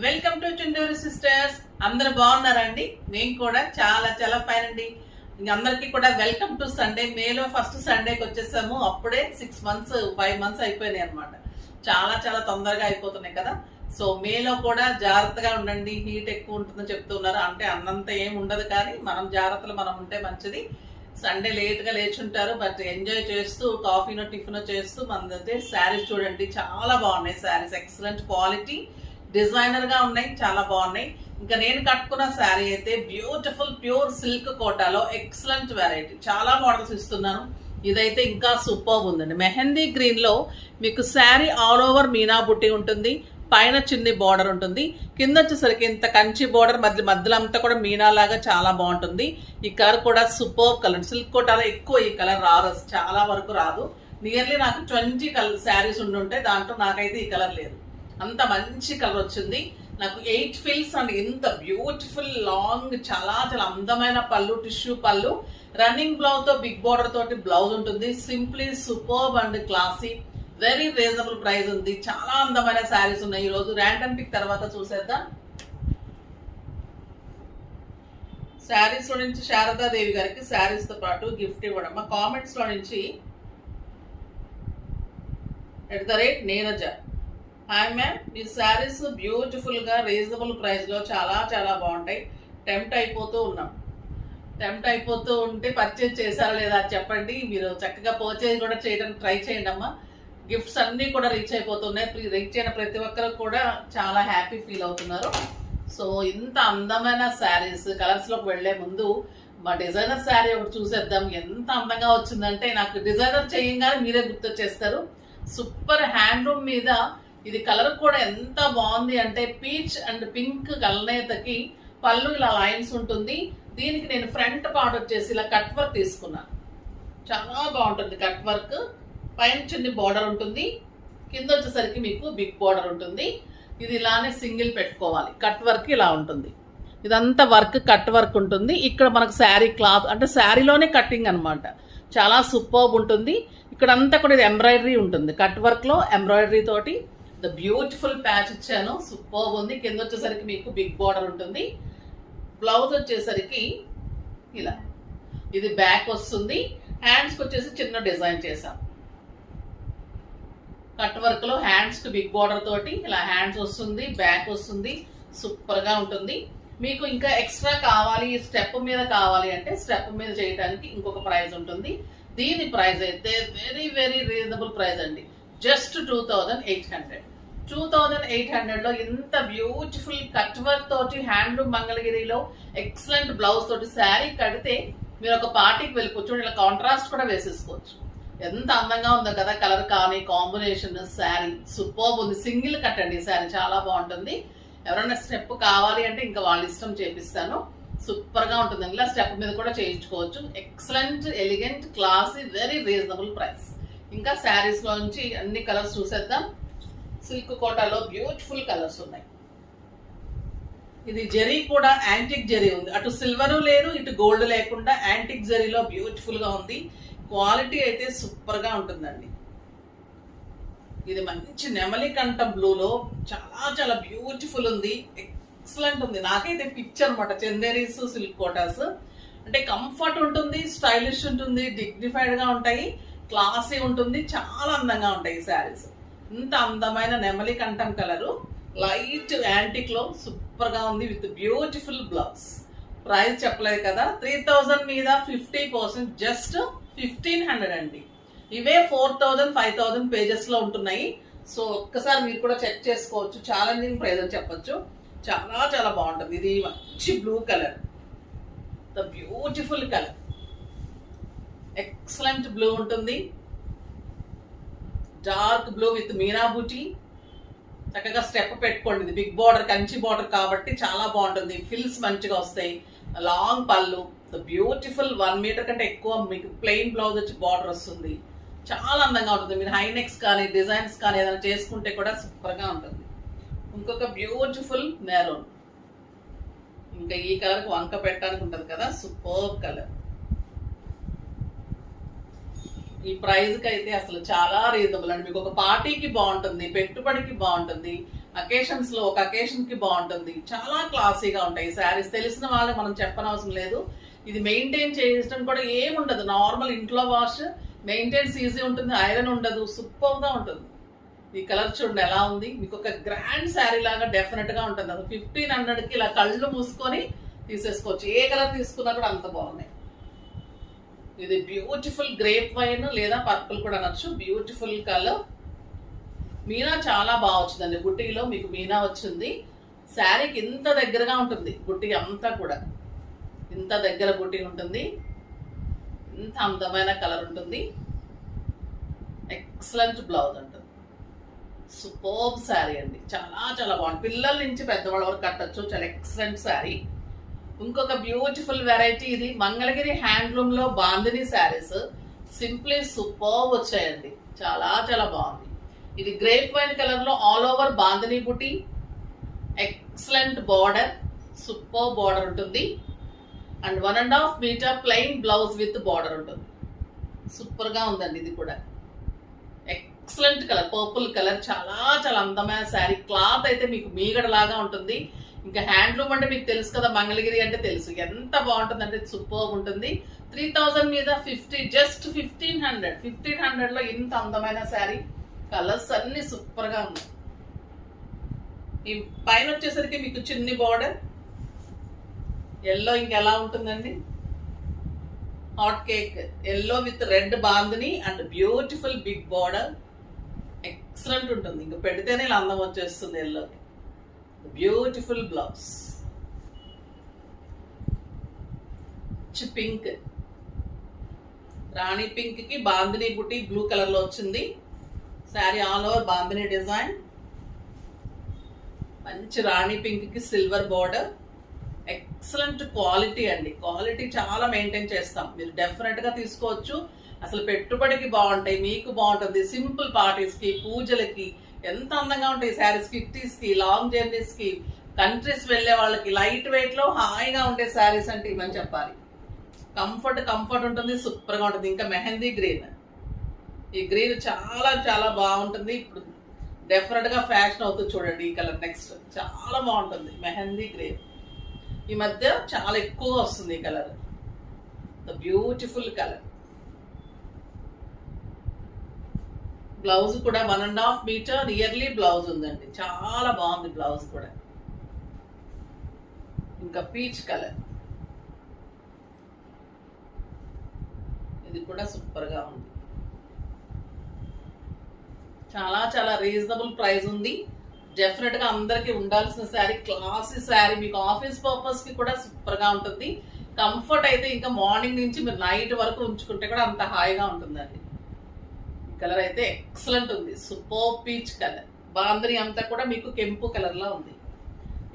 Welcome to Chunduru sisters. అందరూ బాగున్నారండి? నేను కూడా చాలా చాలా ఫైన్ అండి. అందరికీ కూడా వెల్కమ్ టు సండే. మేలో ఫస్ట్ సండేకి వచ్చేసాము. అప్పుడే 6 months 5 months అయిపోయినాయి అనమాట. చాలా చాలా తొందరగా అయిపోతున్నాయి కదా. సో మేలో కూడా జాగ్రత్తగా ఉండండి. హీట్ ఎక్కువ ఉంటుందని చెప్తున్నారు. అంటే అన్నంత ఏం ఉండదు, కానీ మనం జాగ్రత్తలు మనం ఉంటే మంచిది. సండే లేట్గా లేచుంటారు, బట్ ఎంజాయ్ చేస్తూ కాఫీనో టిఫినో చేస్తూ మనదైతే శారీస్ చూడండి, చాలా బాగున్నాయి శారీస్. ఎక్సలెంట్ క్వాలిటీ, డిజైనర్ గా ఉన్నాయి, చాలా బాగున్నాయి. ఇంకా నేను కట్టుకున్న శారీ అయితే బ్యూటిఫుల్ ప్యూర్ సిల్క్ కోటాలో ఎక్సలెంట్ వెరైటీ. చాలా మోడల్స్ ఇస్తున్నాను. ఇదైతే ఇంకా సూపర్ ఉందండి. మెహందీ గ్రీన్ లో మీకు శారీ ఆల్ ఓవర్ మీనా బుట్టి ఉంటుంది. పైన చిన్ని బార్డర్ ఉంటుంది, కింద వచ్చేసరికి ఇంత కంచి బార్డర్, మధ్యలో అంతా కూడా మీనా లాగా చాలా బాగుంటుంది. ఈ కలర్ కూడా సూపర్ కలర్. సిల్క్ కోటాలో ఎక్కువ ఈ కలర్ రాదు, చాలా వరకు రాదు. నియర్లీ నాకు 20 శారీస్ ఉండుంటే దాంట్లో నాకైతే ఈ కలర్ లేదు. అంత మంచి కలర్ వచ్చింది నాకు. 8 ఫిల్స్ అండ్ ఇంత బ్యూటిఫుల్ లాంగ్, చాలా చాలా అందమైన పళ్ళు, టిష్యూ పళ్ళు, రన్నింగ్ బ్లౌజ్ తో బిగ్ బార్డర్ తోటి బ్లౌజ్ ఉంటుంది. Simply superb and classy, very reasonable price ఉంది. చాలా అందమైన శారీస్ ఉన్నాయి. ఈ రోజు ర్యాండమ్ పిక్ తర్వాత చూసేద్దాం. శారీస్ లో నుంచి శారదాదేవి గారికి శారీస్ తో పాటు గిఫ్ట్ ఇవ్వడం. మా కామెంట్స్ లో నుంచి @నీరజ, హాయ్ మ్యామ్, మీ శారీస్ బ్యూటిఫుల్ గా రీజనబుల్ ప్రైస్ లో చాలా చాలా బాగుంటాయి. టెంప్ట్ అయిపోతూ ఉంటే పర్చేజ్ చేశారా లేదా చెప్పండి. మీరు చక్కగా పర్చేజ్ కూడా చేయడానికి ట్రై చేయండి అమ్మా. గిఫ్ట్స్ అన్నీ కూడా రీచ్ అయిపోతున్నాయి. రీచ్ అయిన ప్రతి ఒక్కరు కూడా చాలా హ్యాపీ ఫీల్ అవుతున్నారు. సో ఇంత అందమైన శారీస్ కలర్స్ లోకి వెళ్లే ముందు మా డిజైనర్ శారీ ఒకటి చూసేద్దాం. ఎంత అందంగా వచ్చిందంటే నాకు డిజైనర్ చేయంగానే మీరే గుర్తొచ్చేస్తారు. సూపర్ హ్యాండ్లూమ్ మీద ఇది కలర్ కూడా ఎంత బాగుంది అంటే పీచ్ అండ్ పింక్ కలనేతకి పళ్ళు ఇలా లైన్స్ ఉంటుంది. దీనికి నేను ఫ్రంట్ పార్ట్ వచ్చేసి ఇలా కట్ వర్క్ తీసుకున్నాను. చాలా బాగుంటుంది కట్ వర్క్. పైన చిన్న బార్డర్ ఉంటుంది, కింద వచ్చేసరికి మీకు బిగ్ బార్డర్ ఉంటుంది. ఇది ఇలానే సింగిల్ పెట్టుకోవాలి. కట్ వర్క్ ఇలా ఉంటుంది. ఇదంతా వర్క్ కట్ వర్క్ ఉంటుంది. ఇక్కడ మనకు శారీ క్లాత్ అంటే శారీలోనే కటింగ్ అనమాట. చాలా సూపర్బ్ ఉంటుంది. ఇక్కడ అంతా కూడా ఇది ఎంబ్రాయిడరీ ఉంటుంది. కట్ వర్క్ లో ఎంబ్రాయిడరీ తోటి ద బ్యూటిఫుల్ ప్యాచ్ ఇచ్చాను. సూపర్బ్ ఉంది. కింద వచ్చేసరికి మీకు బిగ్ బార్డర్ ఉంటుంది. బ్లౌజ్ వచ్చేసరికి ఇలా ఇది బ్యాక్ వస్తుంది. హ్యాండ్స్కి వచ్చేసి చిన్న డిజైన్ చేసాం. కట్ వర్క్ లో హ్యాండ్స్ కి బిగ్ బార్డర్ తోటి ఇలా హ్యాండ్స్ వస్తుంది, బ్యాక్ వస్తుంది. సూపర్ గా ఉంటుంది. మీకు ఇంకా ఎక్స్ట్రా కావాలి, స్టెప్ మీద కావాలి అంటే స్టెప్ మీద చేయడానికి ఇంకొక ప్రైస్ ఉంటుంది. దీని ప్రైస్ అయితే వెరీ వెరీ రీజనబుల్ ప్రైస్ అండి. జస్ట్ 2800. 2800 లో ఇంత బ్యూటిఫుల్ కట్ వర్క్ తోటి హ్యాండ్లూమ్ మంగళగిరిలో ఎక్సలెంట్ బ్లౌజ్ తోటి శారీ కడితే మీరు ఒక పార్టీకి వెళ్ళిపోవచ్చు. ఇలా కాంట్రాస్ట్ కూడా వేసేసుకోవచ్చు. ఎంత అందంగా ఉందో కదా కలర్ కానీ కాంబినేషన్. శారీ సూపర్బ్ ఉంది. సింగిల్ కట్ అండి శారీ, చాలా బాగుంటుంది. ఎవరైనా స్టెప్ కావాలి అంటే ఇంకా వాళ్ళ ఇష్టం చేపిస్తాను. సూపర్ గా ఉంటుంది. ఇలా స్టెప్ మీద కూడా చేయించుకోవచ్చు. Excellent, elegant, classy, very reasonable price. ఇంకా శారీస్ లో నుంచి అన్ని కలర్స్ చూసేద్దాం. సిల్క్ కోటాలో బ్యూటిఫుల్ కలర్స్ ఉన్నాయి. ఇది జరీ కూడా యాంటిక్ జరీ ఉంది. అటు సిల్వర్ లేదు, ఇటు గోల్డ్ లేకుండా యాంటిక్ జరీలో బ్యూటిఫుల్ గా ఉంది. క్వాలిటీ అయితే సూపర్ గా ఉంటుందండి. ఇది మంచి నెమలి కంఠ బ్లూలో చాలా చాలా బ్యూటిఫుల్ ఉంది. ఎక్సలెంట్ ఉంది. నాకైతే పిక్చర్ అనమాట. చందేరీస్ సిల్క్ కోటాస్ అంటే కంఫర్ట్ ఉంటుంది, స్టైలిష్ ఉంటుంది, డిగ్నిఫైడ్ గా ఉంటాయి, క్లాసీ ఉంటుంది, చాలా అందంగా ఉంటాయి ఈ శారీస్. ఇంత అందమైన నెమలి కంఠం కలరు లైట్ యాంటిక్ లో సూపర్ గా ఉంది విత్ బ్యూటిఫుల్ బ్లౌజ్. ప్రైస్ చెప్పలేదు కదా. 3000 మీద 50%, జస్ట్ 1500 అండి. ఇవే 4000 5000 పేజెస్ లో ఉంటున్నాయి. సో ఒక్కసారి మీరు కూడా చెక్ చేసుకోవచ్చు. ఛాలెంజింగ్ ప్రైస్ అని చెప్పొచ్చు. చాలా చాలా బాగుంటుంది. ఇది మంచి blue colour, the beautiful colour, excellent blue ఉంటుంది. డార్క్ బ్లూ విత్ మీనా బూటీ. చక్కగా స్టెప్ పెట్టుకోండి. ఇది బిగ్ బార్డర్, కంచి బార్డర్ కాబట్టి చాలా బాగుంటుంది. ఫిల్స్ మంచిగా వస్తాయి. లాంగ్ పళ్ళు, బ్యూటిఫుల్ 1 మీటర్ కంటే ఎక్కువ మీకు ప్లెయిన్ బ్లౌజ్ వచ్చి బార్డర్ వస్తుంది. చాలా అందంగా ఉంటుంది. మీరు హై నెక్స్ కానీ డిజైన్స్ కానీ ఏదైనా చేసుకుంటే కూడా సూపర్ గా ఉంటుంది. ఇంకొక బ్యూటిఫుల్ మెరూన్. ఇంకా ఈ కలర్ వంక పెట్టడానికి ఉంటుంది కదా, సూపర్ కలర్. ఈ ప్రైస్ కి అయితే అసలు చాలా రీజనబుల్ అండి. మీకు ఒక పార్టీకి బాగుంటుంది, పెట్టుబడికి బాగుంటుంది, అకేషన్స్ లో ఒక అకేషన్ కి బాగుంటుంది. చాలా క్లాసీగా ఉంటాయి ఈ శారీస్. తెలిసిన వాళ్ళకి మనం చెప్పనవసరం లేదు. ఇది మెయింటైన్ చేయడం కూడా ఏముండదు, నార్మల్ ఇంట్లో వాష్, మెయింటైన్స్ ఈజీ ఉంటుంది, ఐరన్ ఉండదు, సూపర్ గా ఉంటుంది. ఈ కలర్ చూడండి ఎలా ఉంది. మీకు ఒక గ్రాండ్ శారీ లాగా డెఫినెట్ గా ఉంటుంది. అసలు 1500కి ఇలా కళ్ళు మూసుకొని తీసేసుకోవచ్చు. ఏ కలర్ తీసుకున్నా కూడా అంత బాగున్నాయి. ఇది బ్యూటిఫుల్ గ్రేప్ వైన్ లేదా పర్పుల్ కూడా అనొచ్చు. Beautiful colour. మీనా చాలా బాగా వచ్చిందండి. బుట్టీలో మీకు మీనా వచ్చింది. శారీకి ఇంత దగ్గరగా ఉంటుంది బుట్టి అంతా కూడా. ఇంత దగ్గర బుట్టి ఉంటుంది. ఇంత అందమైన కలర్ ఉంటుంది. ఎక్సలెంట్ బ్లౌజ్ ఉంటుంది. సూపర్బ్ శారీ అండి. చాలా చాలా బాగుంది. పిల్లల నుంచి పెద్దవాళ్ళ వరకు కట్టచ్చు. చాలా ఎక్సలెంట్ శారీ. ఇంకొక బ్యూటిఫుల్ వెరైటీ. ఇది మంగళగిరి హ్యాండ్లూమ్ లో బాందిని శారీస్. సింప్లీ సూపర్బ్ వచ్చాయండి. చాలా చాలా బాగుంది. ఇది గ్రేప్ వైన్ కలర్ లో all over bandhani buti. Excellent border, super border ఉంటుంది. And 1.5 metre plain blouse with border ఉంటుంది. సూపర్ గా ఉందండి. ఇది కూడా ఎక్సలెంట్ కలర్, పర్పుల్ కలర్. చాలా చాలా అందమైన శారీ. క్లాత్ అయితే మీకు మీగడ లాగా ఉంటుంది. ఇంకా హ్యాండ్లూమ్ అంటే మీకు తెలుసు కదా, మంగళగిరి అంటే తెలుసు ఎంత బాగుంటుంది అంటే సూపర్ ఉంటుంది. 3000 మీద 50, జస్ట్ 1500 లో ఇంత అందమైన శారీ. కలర్స్ అన్ని సూపర్ గా ఉన్నాయి. ఈ పైన వచ్చేసరికి మీకు చిన్ని బార్డర్ ఎల్లో. ఇంకెలా ఉంటుందండి, hot cake yellow with red bandhani and beautiful big border. Excellent ఉంటుంది. ఇంకా పెడితేనే ఇలా అందం వచ్చేస్తుంది ఎల్లోకి. Beautiful blouse. Pink, rani pink కి బాందిని బుట్టి బ్లూ కలర్ లో వచ్చింది. Sari all over bandhani design. మంచి రాణి పింక్ కి సిల్వర్ బార్డర్. ఎక్సలెంట్ క్వాలిటీ అండి. క్వాలిటీ చాలా మెయింటైన్ చేస్తాం. మీరు డెఫినెట్ గా తీసుకోవచ్చు. అసలు పెట్టుబడికి బాగుంటాయి, మీకు బాగుంటుంది. సింపుల్ పార్టీస్ కి, పూజలకి ఎంత అందంగా ఉంటాయి శారీస్. కిట్టీస్ కి, లాంగ్ జర్నీస్ కి, కంట్రీస్ వెళ్లే వాళ్ళకి లైట్ వెయిట్ లో హాయిగా ఉండే శారీస్ అంటే ఇవని చెప్పాలి. కంఫర్ట్ ఉంటుంది. సూపర్ గా ఉంటుంది. ఇంకా మెహందీ గ్రీన్. ఈ గ్రీన్ చాలా చాలా బాగుంటుంది. ఇప్పుడు డెఫినెట్ గా ఫ్యాషన్ అవుతుంది. చూడండి ఈ కలర్ నెక్స్ట్ చాలా బాగుంటుంది. మెహందీ గ్రీన్ ఈ మధ్య చాలా ఎక్కువగా వస్తుంది ఈ colour. The beautiful colour. Blouse కూడా 1.5 మీటర్ నియర్లీ బ్లౌజ్ ఉందండి. చాలా బాగుంది బ్లౌజ్ కూడా. ఇంకా పీచ్ కలర్. ఇది కూడా సూపర్ గా ఉంది. చాలా చాలా రీజనబుల్ ప్రైస్ ఉంది. డెఫినెట్ గా అందరికి ఉండాల్సిన శారీ. క్లాసీ శారీ. మీకు ఆఫీస్ పర్పస్ కి కూడా సూపర్ గా ఉంటుంది. కంఫర్ట్ అయితే ఇంకా మార్నింగ్ నుంచి మీరు నైట్ వరకు ఉంచుకుంటే కూడా అంత హాయిగా ఉంటుందండి. కలర్ అయితే ఎక్సలెంట్ ఉంది. Super peach colour. బాందిని అంతా కూడా మీకు కెంపు కలర్ లో ఉంది.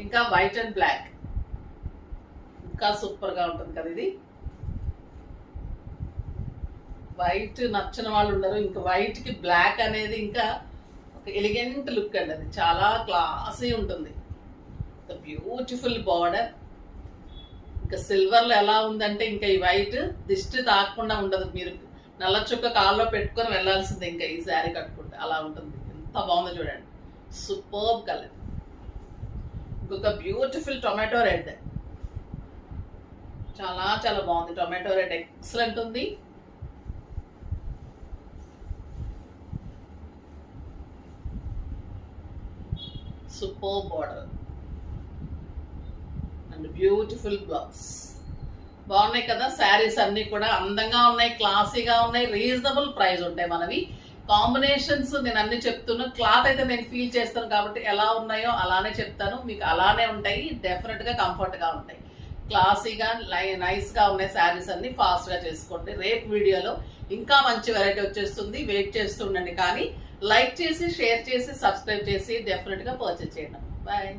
ఇంకా వైట్ అండ్ బ్లాక్ ఇంకా సూపర్ గా ఉంటుంది కదా. ఇది వైట్ నచ్చని వాళ్ళు ఉండరు. ఇంకా వైట్ కి బ్లాక్ అనేది ఇంకా ఒక ఎలిగెంట్ లుక్ అండి. అది చాలా క్లాసీ ఉంటుంది. Beautiful border. ఇంకా సిల్వర్ లో ఎలా ఉందంటే ఇంకా ఈ వైట్ దిష్టి తాకకుండా ఉండదు. మీరు నల్ల చుక్క కాల్లో పెట్టుకొని వెళ్లాల్సిందే ఇంకా ఈ శారీ కట్టుకుంటే. అలా ఉంటుంది. ఎంత బాగుందో చూడండి. Superb colour. ఇంకొక బ్యూటిఫుల్ టొమాటో రెడ్. చాలా చాలా బాగుంది. టొమాటో రెడ్ ఎక్సలెంట్ ఉంది. Super border and beautiful blouse. బాగున్నాయి కదా శారీస్ అన్ని కూడా. అందంగా ఉన్నాయి, క్లాసీగా ఉన్నాయి, రీజనబుల్ ప్రైస్ ఉంటాయి మనవి. కాంబినేషన్స్ నేను అన్ని చెప్తున్నా. క్లాత్ అయితే నేను ఫీల్ చేస్తాను కాబట్టి ఎలా ఉన్నాయో అలానే చెప్తాను. మీకు అలానే ఉంటాయి. డెఫినెట్ గా కంఫర్ట్ గా ఉంటాయి. క్లాసీగా నైస్ గా ఉన్నాయి శారీస్ అన్ని. ఫాస్ట్ గా చేసుకోండి. రేపు వీడియోలో ఇంకా మంచి వెరైటీ వచ్చేస్తుంది. వెయిట్ చేస్తుండండి. కానీ లైక్ చేసి, షేర్ చేసి, సబ్స్క్రైబ్ చేసి డెఫినెట్ గా పర్చేస్ చేయండి. బాయ్.